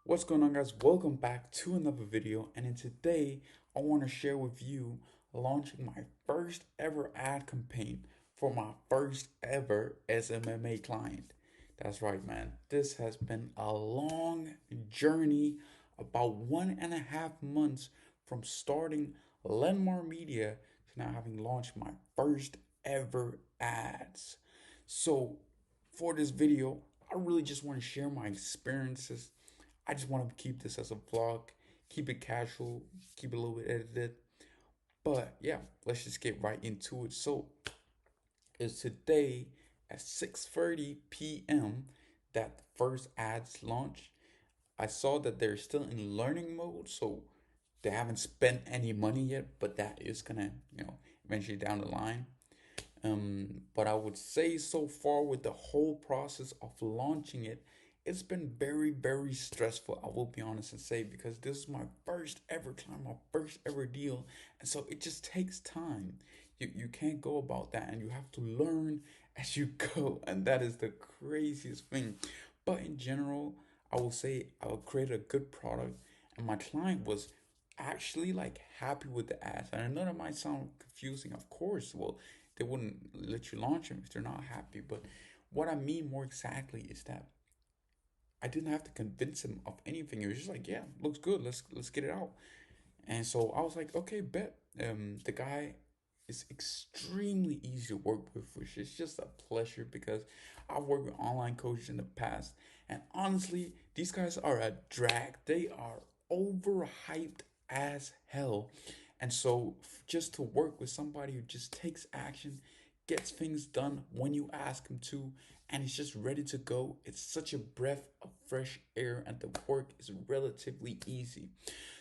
What's going on, guys? Welcome back to another video, and in today I want to share with you launching my first ever ad campaign for my first ever SMMA client. That's right, man. This has been a long journey, about 1.5 months from starting Lenmar Media to now having launched my first ever ads. So for this video, I really just want to share my experiences. I just want to keep this as a vlog, keep it casual, keep it a little bit edited. But yeah, let's just get right into it. So it's today at 6:30 p.m. that the first ads launch. I saw that they're still in learning mode, so they haven't spent any money yet, but that is gonna, eventually down the line. But I would say so far with the whole process of launching it, it's been very, very stressful. I will be honest and say, because this is my first ever client, my first ever deal. And so it just takes time. You can't go about that, and you have to learn as you go. And that is the craziest thing. But in general, I will say I will create a good product, and my client was actually like happy with the ads. And I know that might sound confusing, of course. Well, they wouldn't let you launch them if they're not happy. But what I mean more exactly is that I didn't have to convince him of anything. It was just like, yeah, looks good. Let's get it out. And so I was like, okay, bet. The guy is extremely easy to work with, which is just a pleasure because I've worked with online coaches in the past, and honestly, these guys are a drag. They are overhyped as hell. And so just to work with somebody who just takes action, gets things done when you ask him to, and he's just ready to go, it's such a breath of fresh air, and the work is relatively easy.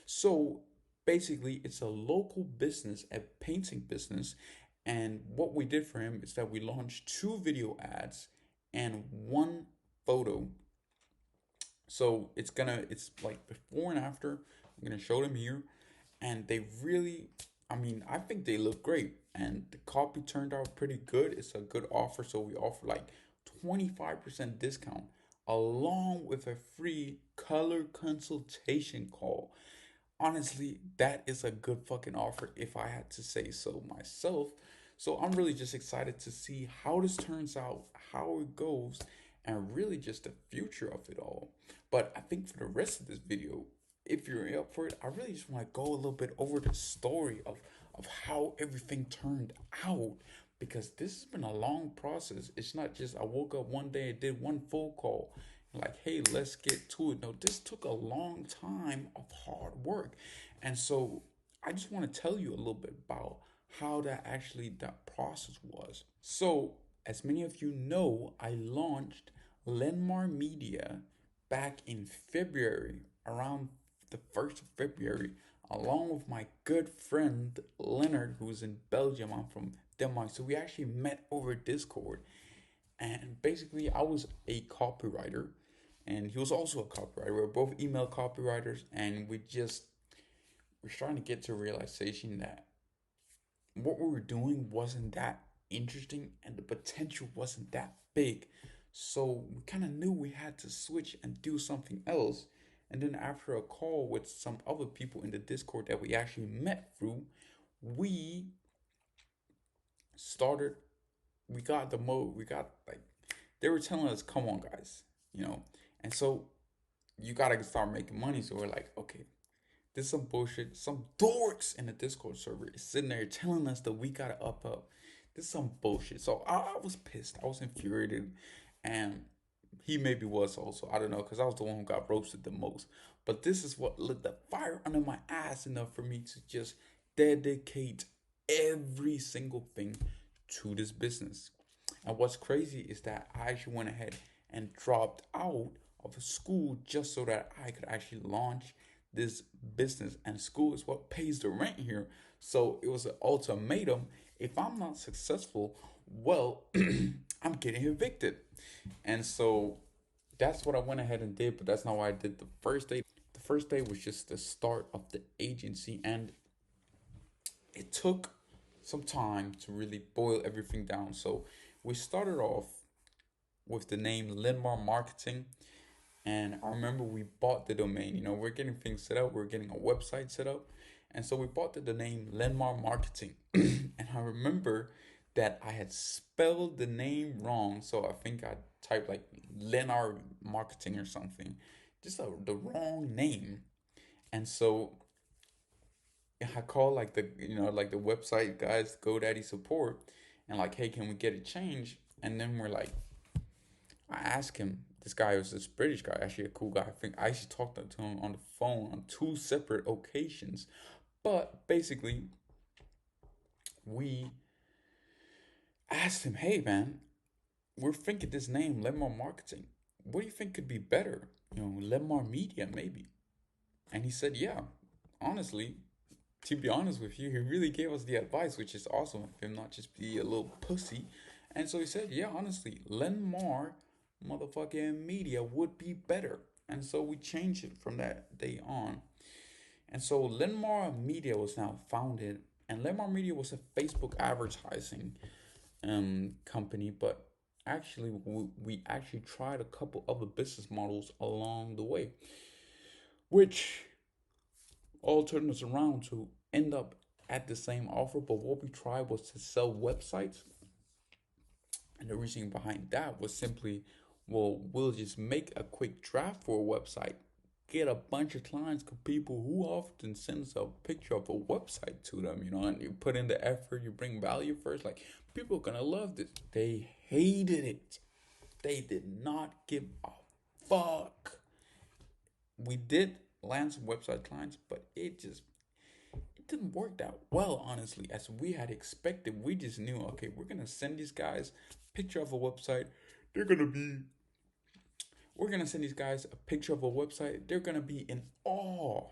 So basically, it's a local business, a painting business. And what we did for him is that we launched two video ads and one photo. So it's like before and after. I'm gonna show them here, and they really, I mean, I think they look great, and the copy turned out pretty good. It's a good offer, so we offer like 25% discount along with a free color consultation call. Honestly, that is a good fucking offer if I had to say so myself. So I'm really just excited to see how this turns out, how it goes, and really just the future of it all. But I think for the rest of this video, if you're up for it, I really just want to go a little bit over the story of how everything turned out, because this has been a long process. It's not just I woke up one day and did one phone call like, hey, let's get to it. No, this took a long time of hard work. And so I just want to tell you a little bit about how that process was. So, as many of you know, I launched Lenmar Media back in February, around the 1st of February, along with my good friend Leonard, who's in Belgium. I'm from Denmark. So we actually met over Discord. And basically, I was a copywriter, and he was also a copywriter. We are both email copywriters, and we're starting to get to a realization that what we were doing wasn't that interesting, and the potential wasn't that big. So we kind of knew we had to switch and do something else. And then after a call with some other people in the Discord that we actually met through, we started we got the mode. We got like they were telling us, "Come on, guys," you know. And so you gotta start making money. So we're like, okay, this is some bullshit. Some dorks in the Discord server is sitting there telling us that we gotta up. This is some bullshit. So I was pissed. I was infuriated, and he maybe was also. I don't know, because I was the one who got roasted the most. But this is what lit the fire under my ass enough for me to just dedicate every single thing to this business. And what's crazy is that I actually went ahead and dropped out of school just so that I could actually launch this business. And school is what pays the rent here. So it was an ultimatum. If I'm not successful, well, I'm getting evicted. And so that's what I went ahead and did, but that's not what I did the first day. The first day was just the start of the agency, and it took some time to really boil everything down. So we started off with the name Linmar Marketing, And I remember we bought the domain. We're getting things set up. We're getting a website set up. And so we bought the name Lenmar Marketing. And I remember that I had spelled the name wrong. So I think I typed like Lennar Marketing or something. Just the wrong name. And so I called like like the website guys, GoDaddy support, and like, hey, can we get it changed? And then we're like, I asked him. This guy was this British guy, actually a cool guy. I think I actually talked to him on the phone on two separate occasions. But basically, we asked him, hey man, we're thinking this name, Lemar Marketing. What do you think could be better? Lemar Media, maybe. And he said, yeah, honestly, to be honest with you, he really gave us the advice, which is awesome of him, not just be a little pussy. And so he said, yeah, honestly, Lenmar motherfucking media would be better. And so we changed it from that day on. And so Lenmar Media was now founded, and Lenmar Media was a Facebook advertising company, but actually we actually tried a couple other business models along the way, which all turned us around to end up at the same offer. But what we tried was to sell websites, and the reason behind that was simply, well, we'll just make a quick draft for a website, get a bunch of clients, because people who often sends a picture of a website to them, and you put in the effort, you bring value first. Like, people are gonna love this. They hated it. They did not give a fuck. We did land some website clients, but it didn't work that well, honestly, as we had expected. We just knew, okay, we're gonna send these guys a picture of a website. They're gonna be we're gonna send these guys a picture of a website. They're gonna be in awe.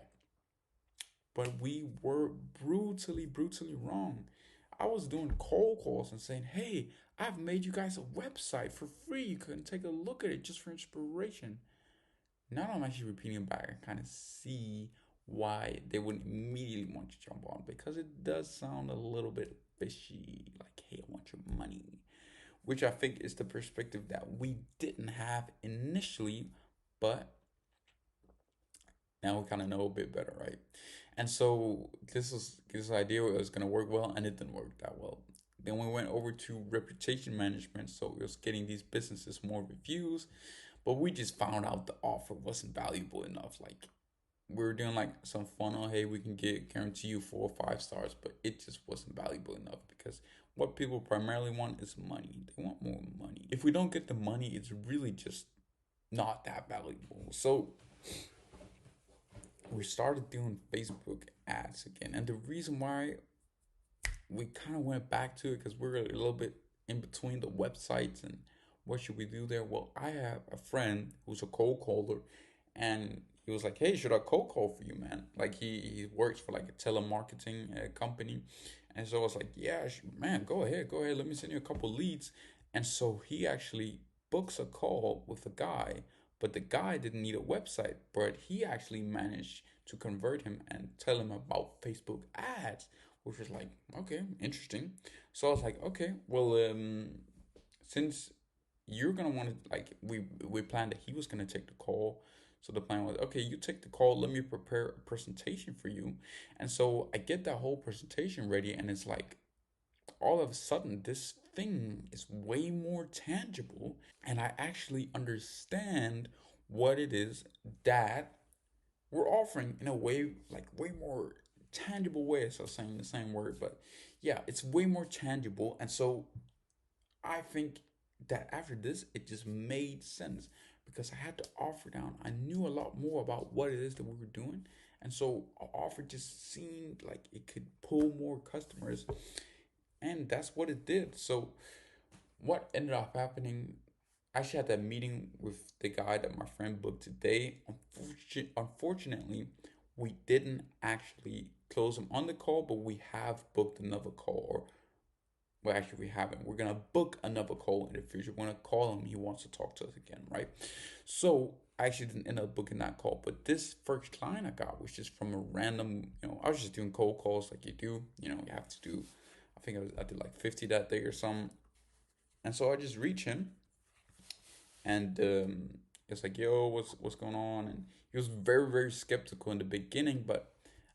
But we were brutally, brutally wrong. I was doing cold calls and saying, hey, I've made you guys a website for free. You can take a look at it just for inspiration. Now I'm actually repeating it back and kind of see why they wouldn't immediately want to jump on, because it does sound a little bit fishy. Like, hey, I want your money, which I think is the perspective that we didn't have initially, but now we kind of know a bit better, right? And so this idea was going to work well, and it didn't work that well. Then we went over to reputation management, so it was getting these businesses more reviews, but we just found out the offer wasn't valuable enough. Like, we were doing like some funnel, hey, we can guarantee you 4 or 5 stars, but it just wasn't valuable enough, because what people primarily want is money. They want more money. If we don't get the money, it's really just not that valuable. So we started doing Facebook ads again. And the reason why we kind of went back to it, because we're a little bit in between the websites and what should we do there. Well, I have a friend who's a cold caller, and he was like, hey, should I cold call for you, man? Like, he works for like a telemarketing company. And so I was like, yeah, man, go ahead, let me send you a couple leads. And so he actually books a call with a guy, but the guy didn't need a website, but he actually managed to convert him and tell him about Facebook ads, which was like, okay, interesting. So I was like, okay, well, since you're gonna want to, like, we planned that he was gonna take the call. So the plan was, okay, you take the call, let me prepare a presentation for you. And so I get that whole presentation ready, and it's like, all of a sudden, this thing is way more tangible, and I actually understand what it is that we're offering in a way, like way more tangible way. So saying the same word, but yeah, it's way more tangible. And so I think that after this, it just made sense, because I had to offer down. I knew a lot more about what it is that we were doing. And so our offer just seemed like it could pull more customers. And that's what it did. So what ended up happening, I actually had that meeting with the guy that my friend booked today. Unfortunately, we didn't actually close him on the call, but we have booked another call. Or, well, actually, we haven't. We're gonna book another call in the future. We're gonna call him. He wants to talk to us again, right? So I actually didn't end up booking that call. But this first client I got was just from a random. I was just doing cold calls like you do. You have to do. I think I did like 50 that day or something. And so I just reach him, and It's like, yo, what's going on? And he was very, very skeptical in the beginning, but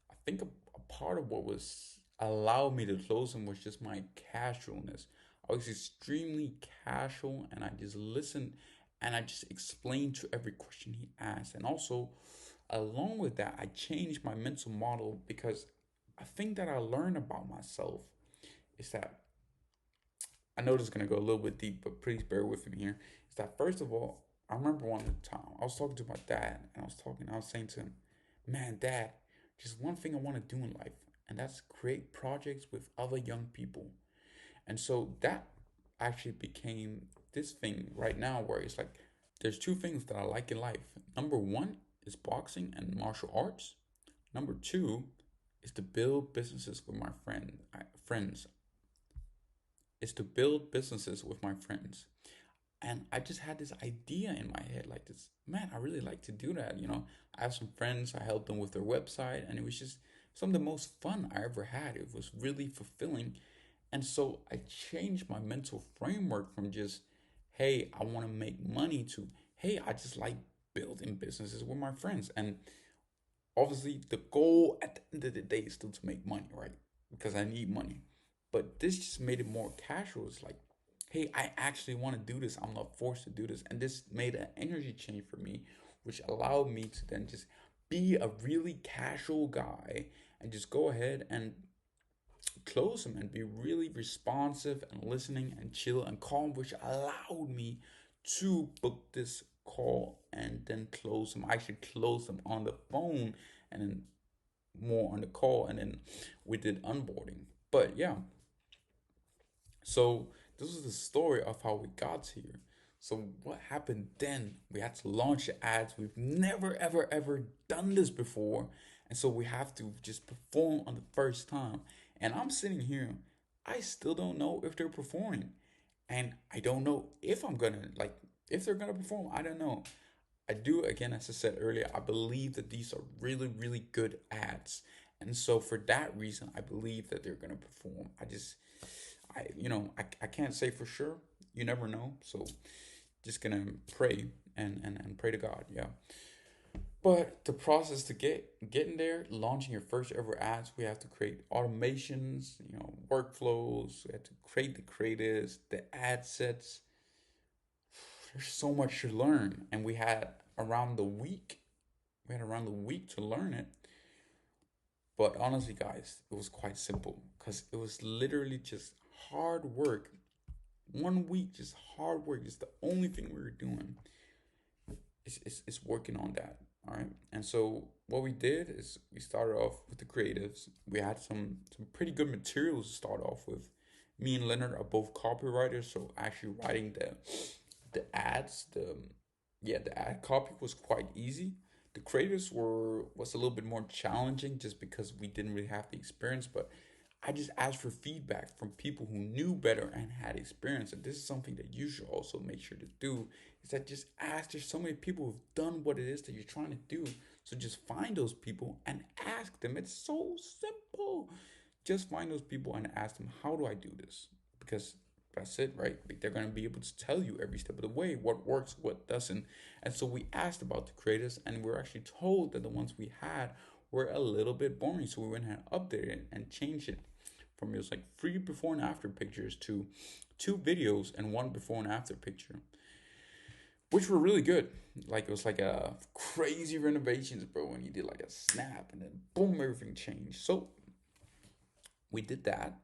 I think a part of what was allowed me to close him was just my casualness. I was extremely casual, and I just listened, and I just explained to every question he asked. And also, along with that, I changed my mental model because I think that I learned about myself is that I know this is gonna go a little bit deep, but please bear with me here. Is that first of all, I remember one time I was talking to my dad, and I was saying to him, "Man, Dad, there's one thing I want to do in life, and that's create projects with other young people." And so that actually became this thing right now, where it's like there's two things that I like in life. Number one is boxing and martial arts. Number two is to build businesses with my friends. Is to build businesses with my friends. And I just had this idea in my head, like this, man, I really like to do that. I have some friends, I helped them with their website, and it was just some of the most fun I ever had. It was really fulfilling. And so I changed my mental framework from just, hey, I want to make money to, hey, I just like building businesses with my friends. And obviously, the goal at the end of the day is still to make money, right? Because I need money. But this just made it more casual. It's like, hey, I actually want to do this. I'm not forced to do this. And this made an energy change for me, which allowed me to then just be a really casual guy and just go ahead and close them and be really responsive and listening and chill and calm, which allowed me to book this call and then close them. I actually closed them on the phone and then more on the call, and then we did onboarding. But yeah, so this is the story of how we got here. So what happened then? We had to launch the ads. We've never ever ever done this before. And so we have to just perform on the first time. And I'm sitting here, I still don't know if they're performing. And I don't know if I'm gonna like if they're gonna perform. I don't know. I do, again, as I said earlier, I believe that these are really, really good ads. And so for that reason, I believe that they're gonna perform. I can't say for sure. You never know. So just gonna pray and pray to God. Yeah. But the process to getting there, launching your first ever ads, we have to create automations, workflows. We have to create the creatives, the ad sets. There's so much to learn, and we had around the week. We had around the week to learn it. But honestly, guys, it was quite simple because it was literally just hard work. 1 week, just hard work. Just the only thing we were doing is working on that. All right. And so what we did is we started off with the creatives. We had some pretty good materials to start off with. Me and Leonard are both copywriters, so actually writing the ads, the ad copy was quite easy. The creatives was a little bit more challenging just because we didn't really have the experience, but I just asked for feedback from people who knew better and had experience. And this is something that you should also make sure to do, is that just ask. There's so many people who've done what it is that you're trying to do. So just find those people and ask them. It's so simple. Just find those people and ask them, how do I do this? Because that's it, right? They're going to be able to tell you every step of the way what works, what doesn't. And so we asked about the creators, and we're actually told that the ones we had were a little bit boring. So we went ahead and updated it and changed it from just like 3 before and after pictures to 2 videos and 1 before and after picture, which were really good. Like it was like a crazy renovations, bro. When you did like a snap and then boom, everything changed. So we did that.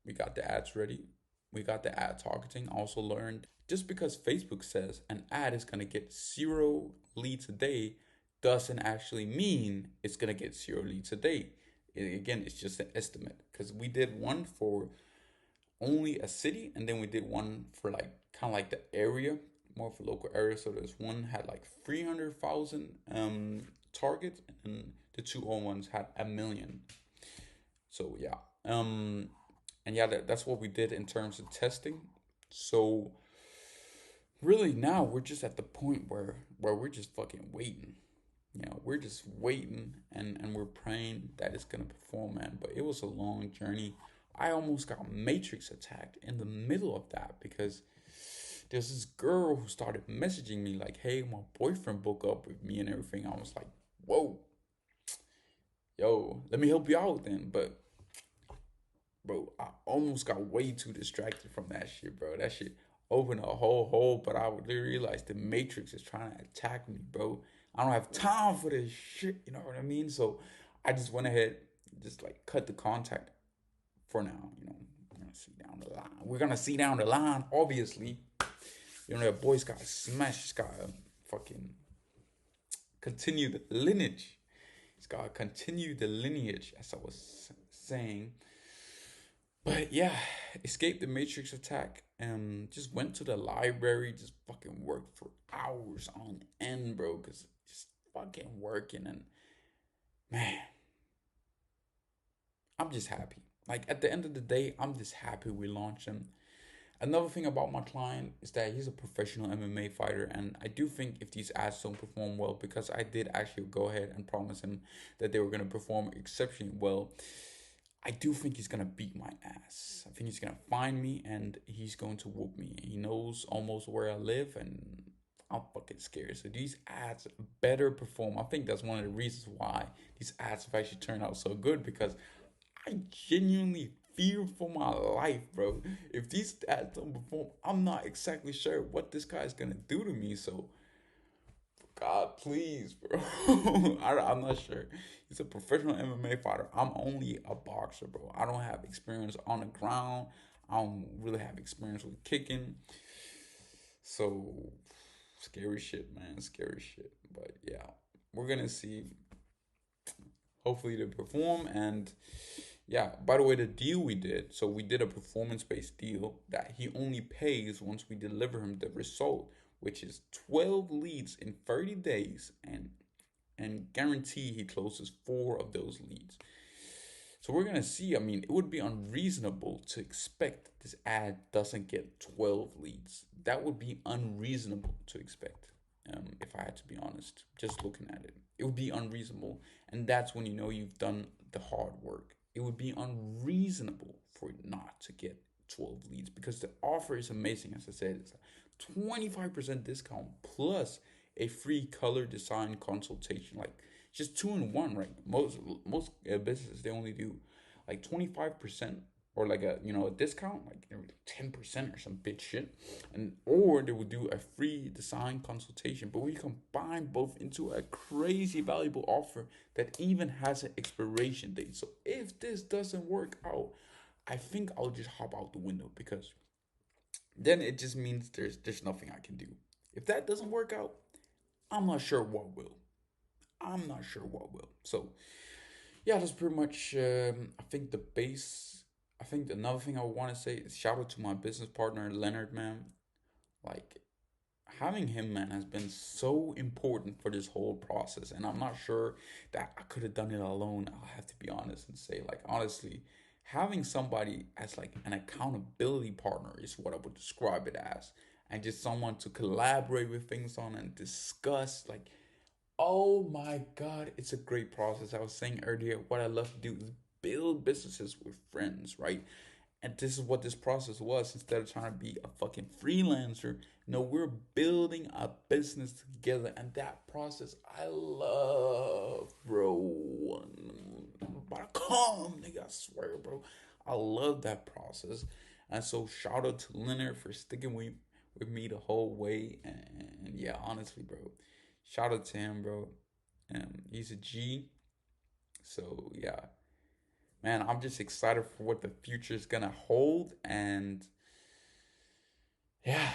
We got the ads ready. We got the ad targeting. Also learned just because Facebook says an ad is gonna get 0 leads a day doesn't actually mean it's gonna get 0 leads a day. Again, it's just an estimate because we did one for only a city, and then we did one for like kind of like the area, more of a local area. So there's one had like 300,000 targets, and the two old ones had 1 million. So yeah, and yeah, that's what we did in terms of testing. So really now we're just at the point where we're just fucking waiting. We're just waiting, and we're praying that it's gonna perform, man. But it was a long journey. I almost got matrix attacked in the middle of that because there's this girl who started messaging me like, "Hey, my boyfriend broke up with me and everything." I was like, "Whoa, yo, let me help you out then." But bro, I almost got way too distracted from that shit, bro. That shit opened a whole hole, but I realized the Matrix is trying to attack me, bro. I don't have time for this shit, you know what I mean? So I just went ahead, just like cut the contact for now, you know. We're gonna see down the line. We're gonna see down the line, obviously. You know, that boy's got to smash, he's got to fucking continue the lineage. He's got to continue the lineage, as I was saying. But yeah, escaped the Matrix attack and just went to the library, just fucking worked for hours on end, bro, because just fucking working. And man, I'm just happy. Like at the end of the day, I'm just happy we launched him. Another thing about my client is that he's a professional MMA fighter, and I do think if these ads don't perform well, because I did actually go ahead and promise him that they were going to perform exceptionally well, I do think he's gonna beat my ass. I think he's gonna find me and he's going to whoop me. He knows almost where I live, and I'm fucking scared. So these ads better perform. I think that's one of the reasons why these ads have actually turned out so good, because I genuinely fear for my life, bro. If these ads don't perform, I'm not exactly sure what this guy is gonna do to me. So God, please, bro. I'm not sure. He's a professional MMA fighter. I'm only a boxer, bro. I don't have experience on the ground. I don't really have experience with kicking. So, scary shit, man. Scary shit. But yeah, we're gonna see. Hopefully, they perform. And yeah, by the way, the deal we did, so we did a performance based deal that he only pays once we deliver him the result, which is 12 leads in 30 days, and guarantee he closes 4 of those leads. So we're gonna see. I mean, it would be unreasonable to expect this ad doesn't get 12 leads. That would be unreasonable to expect. If I had to be honest, just looking at it, it would be unreasonable, and that's when you know you've done the hard work. It would be unreasonable for it not to get 12 leads, because the offer is amazing. As I said, it's a 25% discount plus a free color design consultation. Like just two in one, right? Most businesses, they only do like 25%, or like a, you know, a discount, like 10% or some bitch shit, and or they would do a free design consultation. But we combine both into a crazy valuable offer that even has an expiration date. So if this doesn't work out, I think I'll just hop out the window, because then it just means there's nothing I can do. If that doesn't work out, I'm not sure what will. I'm not sure what will. So yeah, that's pretty much. I think the base. I think another thing I want to say is shout out to my business partner Leonard, man. Like having him, man, has been so important for this whole process, and I'm not sure that I could have done it alone. I'll have to be honest and say, like, honestly, having somebody as like an accountability partner is what I would describe it as, and just someone to collaborate with things on and discuss, like, oh my God, it's a great process. I was saying earlier, what I love to do is build businesses with friends, right? And this is what this process was. Instead of trying to be a fucking freelancer, no, we're building a business together. And that process, I love, bro. I'm about to come, nigga, I swear, bro. I love that process. And so, shout out to Leonard for sticking with me the whole way. And yeah, honestly, bro, shout out to him, bro. He's a G. So yeah, man, I'm just excited for what the future is gonna hold. And yeah,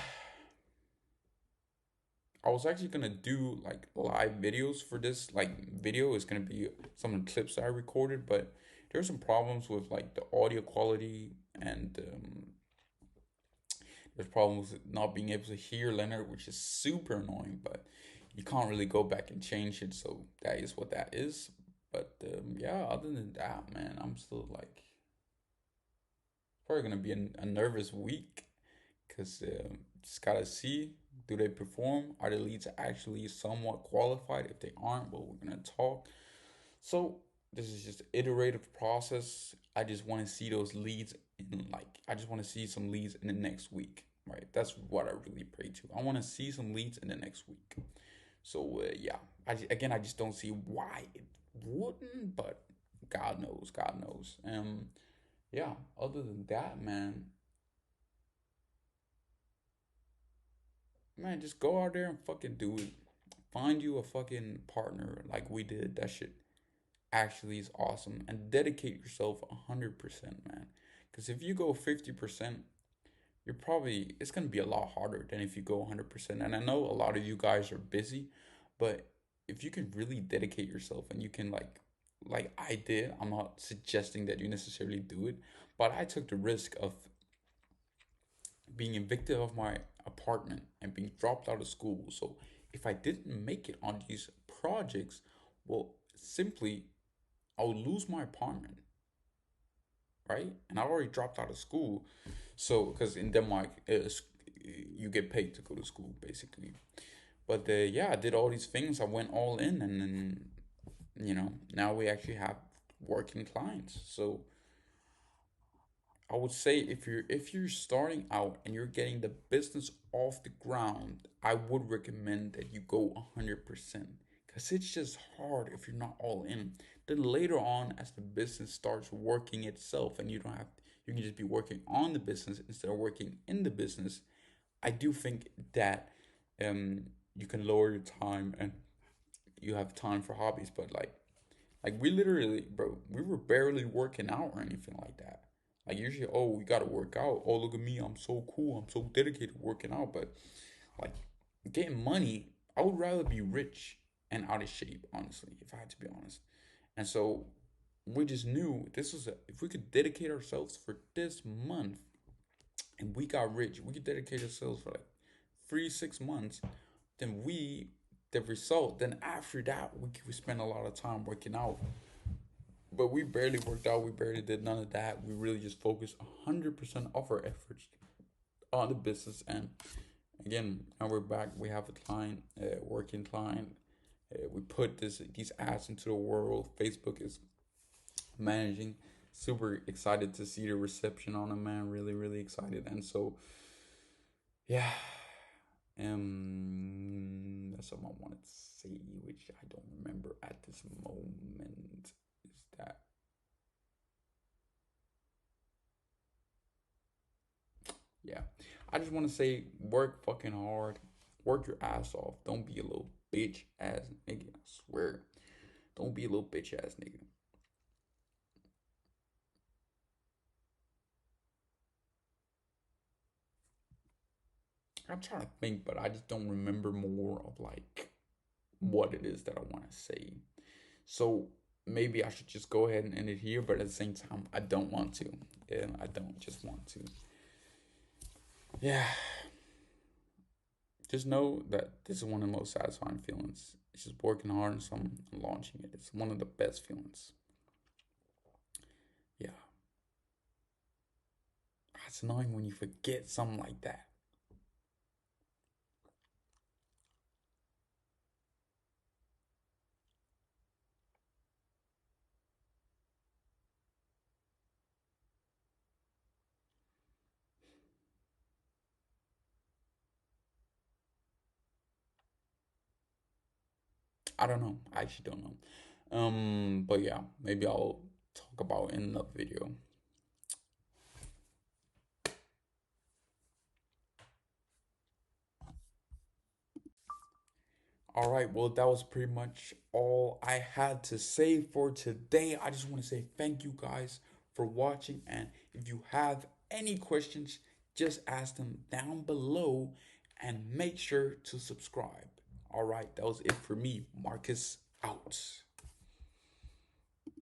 I was actually gonna do like live videos for this. Like video is gonna be some of the clips I recorded, but there's some problems with like the audio quality, and there's problems with not being able to hear Leonard, which is super annoying. But you can't really go back and change it, so that is what that is. But yeah, other than that, man, I'm still like probably gonna be a nervous week, because just gotta see, do they perform? Are the leads actually somewhat qualified? If they aren't, well, we're gonna talk. So this is just an iterative process. I just want to see those leads in, like, I just want to see some leads in the next week. right? That's what I really pray to. I want to see some leads in the next week. So yeah, again, I just don't see why it wouldn't, but God knows, God knows. Yeah. Other than that, man, just go out there and fucking do it. Find you a fucking partner like we did. That shit actually is awesome, and dedicate yourself 100%, man. Because if you go 50%, you're probably it's gonna be a lot harder than if you go 100%. And I know a lot of you guys are busy, but if you can really dedicate yourself and you can like I did, I'm not suggesting that you necessarily do it, but I took the risk of being evicted of my apartment and being dropped out of school. So if I didn't make it on these projects, well, simply I would lose my apartment, right? And I already dropped out of school. So, because in Denmark, you get paid to go to school, basically. But yeah, I did all these things. I went all in, and then now we actually have working clients. So I would say if you're starting out and you're getting the business off the ground, I would recommend that you go 100% because it's just hard if you're not all in. Then later on, as the business starts working itself and you can just be working on the business instead of working in the business. I do think that you can lower your time and you have time for hobbies, but like we literally, bro, we were barely working out or anything like that. Like usually, oh, we gotta work out. Oh, look at me, I'm so cool. I'm so dedicated working out. But like getting money, I would rather be rich and out of shape, honestly, if I had to be honest. And so we just knew this was if we could dedicate ourselves for this month and we got rich, we could dedicate ourselves for like 3 6 months. Then the result. Then after that, we could spend a lot of time working out, but we barely worked out. We barely did none of that. We really just focused 100% of our efforts on the business. And again, now we're back. We have a client, working client. We put these ads into the world. Facebook is managing. Super excited to see the reception on them, man. Really, really excited. And so, yeah, that's something I wanted to say, which I don't remember at this moment. Is that Yeah. I just want to say work fucking hard. Work your ass off. Don't be a little bitch ass nigga. I swear. Don't be a little bitch ass nigga. I'm trying to think, but I just don't remember more of like what it is that I want to say. So maybe I should just go ahead and end it here, but at the same time, I don't want to. Yeah, I don't just want to. Yeah. Just know that this is one of the most satisfying feelings. It's just working hard on something and launching it. It's one of the best feelings. Yeah. It's annoying when you forget something like that. I don't know. I actually don't know. But yeah, maybe I'll talk about it in another video. All right, well, that was pretty much all I had to say for today. I just want to say thank you guys for watching. And if you have any questions, just ask them down below and make sure to subscribe. All right, that was it for me. Marcus out.